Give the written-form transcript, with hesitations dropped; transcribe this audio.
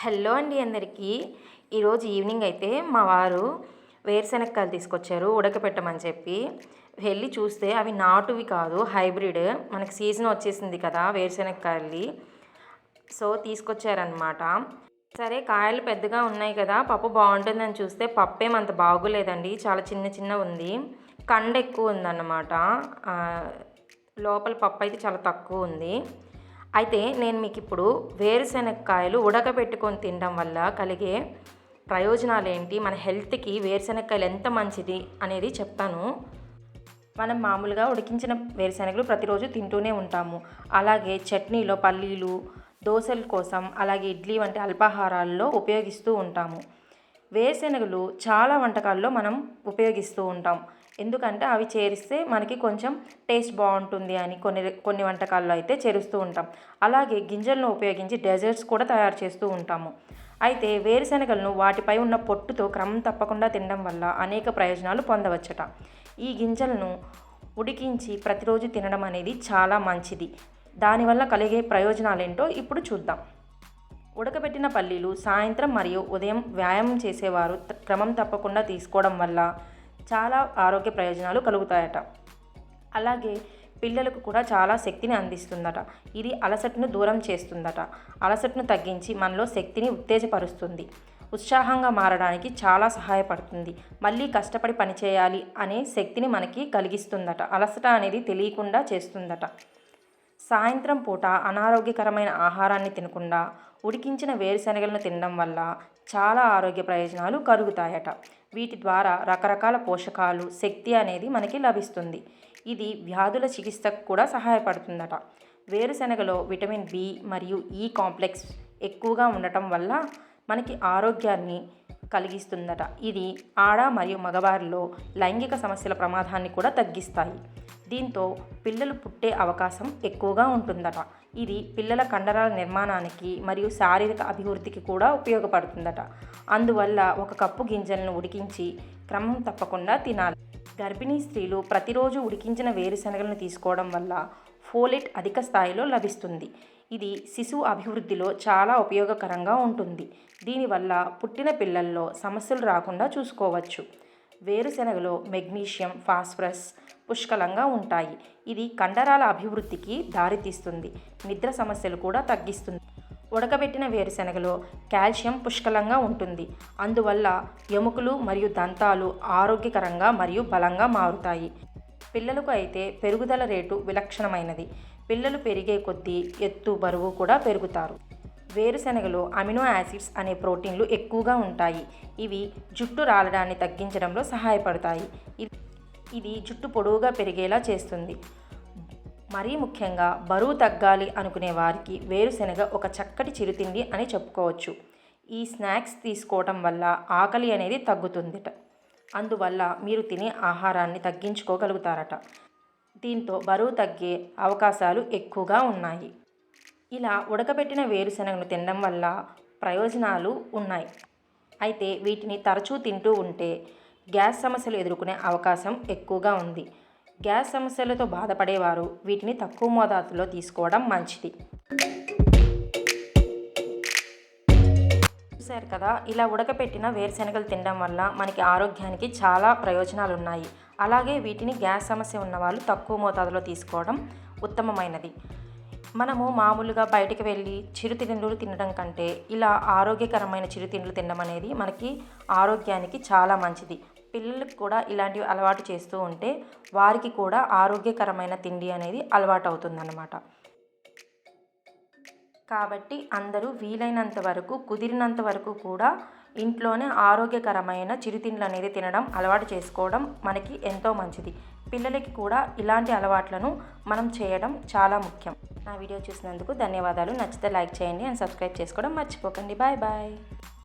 Hello అండి అందరికీ. ఈరోజు ఈవినింగ్ అయితే మా వారు వేరుశనక్కాయలు తీసుకొచ్చారు ఉడకపెట్టమని చెప్పి. వెళ్ళి చూస్తే అవి నాటువి కాదు, హైబ్రిడ్. మనకి సీజన్ వచ్చేసింది కదా వేరుశనక్కాయలది. సో తీసుకొచ్చారనమాట. సరే కాయలు పెద్దగా ఉన్నాయి కదా, పప్పు బాగుంటుందని చూస్తే పప్పు ఏమంత బాగోలేదండి. చాలా చిన్న చిన్న ఉంది, కండ ఎక్కువ ఉందన్నమాట. లోపల పప్పు అయితే చాలా తక్కువ ఉంది. అయితే నేను మీకు ఇప్పుడు వేరుశనక్కాయలు ఉడకబెట్టుకొని తినడం వల్ల కలిగే ప్రయోజనాలు ఏంటి, మన హెల్త్కి వేరుశనక్కాయలు ఎంత మంచిది అనేది చెప్తాను. మనం మామూలుగా ఉడికించిన వేరుశనగలు ప్రతిరోజు తింటూనే ఉంటాము. అలాగే చట్నీలో పల్లీలు, దోశల కోసం, అలాగే ఇడ్లీ వంటి అల్పాహారాల్లో ఉపయోగిస్తూ ఉంటాము. వేరుశనగలు చాలా వంటకాల్లో మనం ఉపయోగిస్తూ ఉంటాం. ఎందుకంటే అవి చేరిస్తే మనకి కొంచెం టేస్ట్ బాగుంటుంది అని కొన్ని వంటకాల్లో అయితే చేరుస్తూ ఉంటాం. అలాగే గింజలను ఉపయోగించి డెజర్ట్స్ కూడా తయారు చేస్తూ ఉంటాము. అయితే వేరుశనగలను వాటిపై ఉన్న పొట్టుతో క్రమం తప్పకుండా తినడం వల్ల అనేక ప్రయోజనాలు పొందవచ్చట. ఈ గింజలను ఉడికించి ప్రతిరోజు తినడం అనేది చాలా మంచిది. దానివల్ల కలిగే ప్రయోజనాలేంటో ఇప్పుడు చూద్దాం. ఉడకబెట్టిన పల్లీలు సాయంత్రం మరియు ఉదయం వ్యాయామం చేసేవారు క్రమం తప్పకుండా తీసుకోవడం వల్ల చాలా ఆరోగ్య ప్రయోజనాలు కలుగుతాయట. అలాగే పిల్లలకు కూడా చాలా శక్తిని అందిస్తుందట. ఇది అలసటను దూరం చేస్తుందట. అలసటను తగ్గించి మనలో శక్తిని ఉత్తేజపరుస్తుంది. ఉత్సాహంగా మారడానికి చాలా సహాయపడుతుంది. మళ్ళీ కష్టపడి పనిచేయాలి అనే శక్తిని మనకి కలిగిస్తుందట. అలసట అనేది తెలియకుండా చేస్తుందట. సాయంత్రం పూట అనారోగ్యకరమైన ఆహారాన్ని తినకుండా ఉడికించిన వేరుశనగలను తినడం వల్ల చాలా ఆరోగ్య ప్రయోజనాలు కలుగుతాయట. వీటి ద్వారా రకరకాల పోషకాలు, శక్తి అనేది మనకి లభిస్తుంది. ఇది వ్యాధుల చికిత్సకు కూడా సహాయపడుతుందట. వేరుశనగలో విటమిన్ బి మరియు ఈ కాంప్లెక్స్ ఎక్కువగా ఉండటం వల్ల మనకి ఆరోగ్యాన్ని కలిగిస్తుందట. ఇది ఆడ మరియు మగవారిలో లైంగిక సమస్యల ప్రమాదాన్ని కూడా తగ్గిస్తాయి. దీంతో పిల్లలు పుట్టే అవకాశం ఎక్కువగా ఉంటుందట. ఇది పిల్లల కండరాల నిర్మాణానికి మరియు శారీరక అభివృద్ధికి కూడా ఉపయోగపడుతుందట. అందువల్ల ఒక కప్పు గింజలను ఉడికించి క్రమం తప్పకుండా తినాలి. గర్భిణీ స్త్రీలు ప్రతిరోజు ఉడికించిన వేరుశనగలను తీసుకోవడం వల్ల ఫోలేట్ అధిక స్థాయిలో లభిస్తుంది. ఇది శిశువు అభివృద్ధిలో చాలా ఉపయోగకరంగా ఉంటుంది. దీనివల్ల పుట్టిన పిల్లల్లో సమస్యలు రాకుండా చూసుకోవచ్చు. వేరుశనగలో మెగ్నీషియం, ఫాస్ఫరస్ పుష్కలంగా ఉంటాయి. ఇది కండరాల అభివృద్ధికి దారితీస్తుంది. నిద్ర సమస్యలు కూడా తగ్గిస్తుంది. ఉడకబెట్టిన వేరుశనగలో కాల్షియం పుష్కలంగా ఉంటుంది. అందువల్ల ఎముకలు మరియు దంతాలు ఆరోగ్యకరంగా మరియు బలంగా మారుతాయి. పిల్లలకు అయితే పెరుగుదల రేటు విలక్షణమైనది. పిల్లలు పెరిగే కొద్దీ ఎత్తు, బరువు కూడా పెరుగుతారు. వేరుశనగలో అమినో యాసిడ్స్ అనే ప్రోటీన్లు ఎక్కువగా ఉంటాయి. ఇవి జుట్టు రాలడాన్ని తగ్గించడంలో సహాయపడతాయి. ఇది జుట్టు పొడవుగా పెరిగేలా చేస్తుంది. మరీ ముఖ్యంగా బరువు తగ్గాలి అనుకునే వారికి వేరుశనగ ఒక చక్కటి చిరుతిండి అని చెప్పుకోవచ్చు. ఈ స్నాక్స్ తీసుకోవటం వల్ల ఆకలి అనేది తగ్గుతుందిట. అందువల్ల మీరు తినే ఆహారాన్ని తగ్గించుకోగలుగుతారట. దీంతో బరువు తగ్గే అవకాశాలు ఎక్కువగా ఉన్నాయి. ఇలా ఉడకబెట్టిన వేరుశనగను తినడం వల్ల ప్రయోజనాలు ఉన్నాయి. అయితే వీటిని తరచూ తింటూ ఉంటే గ్యాస్ సమస్యలు ఎదుర్కొనే అవకాశం ఎక్కువగా ఉంది. గ్యాస్ సమస్యలతో బాధపడేవారు వీటిని తక్కువ మోతాదులో తీసుకోవడం మంచిది. చూశారు కదా, ఇలా ఉడకపెట్టిన వేరుశనగలు తినడం వల్ల మనకి ఆరోగ్యానికి చాలా ప్రయోజనాలు ఉన్నాయి. అలాగే వీటిని గ్యాస్ సమస్య ఉన్న వాళ్ళు తక్కువ మోతాదులో తీసుకోవడం ఉత్తమమైనది. మనము మామూలుగా బయటికి వెళ్ళి చిరుతిండ్లు తినడం కంటే ఇలా ఆరోగ్యకరమైన చిరుతిండ్లు తినడం అనేది మనకి ఆరోగ్యానికి చాలా మంచిది. పిల్లలకు కూడా ఇలాంటివి అలవాటు చేస్తూ ఉంటే వారికి కూడా ఆరోగ్యకరమైన తిండి అనేది అలవాటు అవుతుందన్నమాట. కాబట్టి అందరూ వీలైనంత వరకు, కుదిరినంత వరకు కూడా ఇంట్లోనే ఆరోగ్యకరమైన చిరుతిండ్లు అనేది తినడం అలవాటు చేసుకోవడం మనకి ఎంతో మంచిది. పిల్లలకి కూడా ఇలాంటి అలవాట్లను మనం చేయడం చాలా ముఖ్యం. నా వీడియో చూసినందుకు ధన్యవాదాలు. నచ్చితే లైక్ చేయండి అండ్ సబ్స్క్రైబ్ చేసుకోవడం మర్చిపోకండి. Bye bye.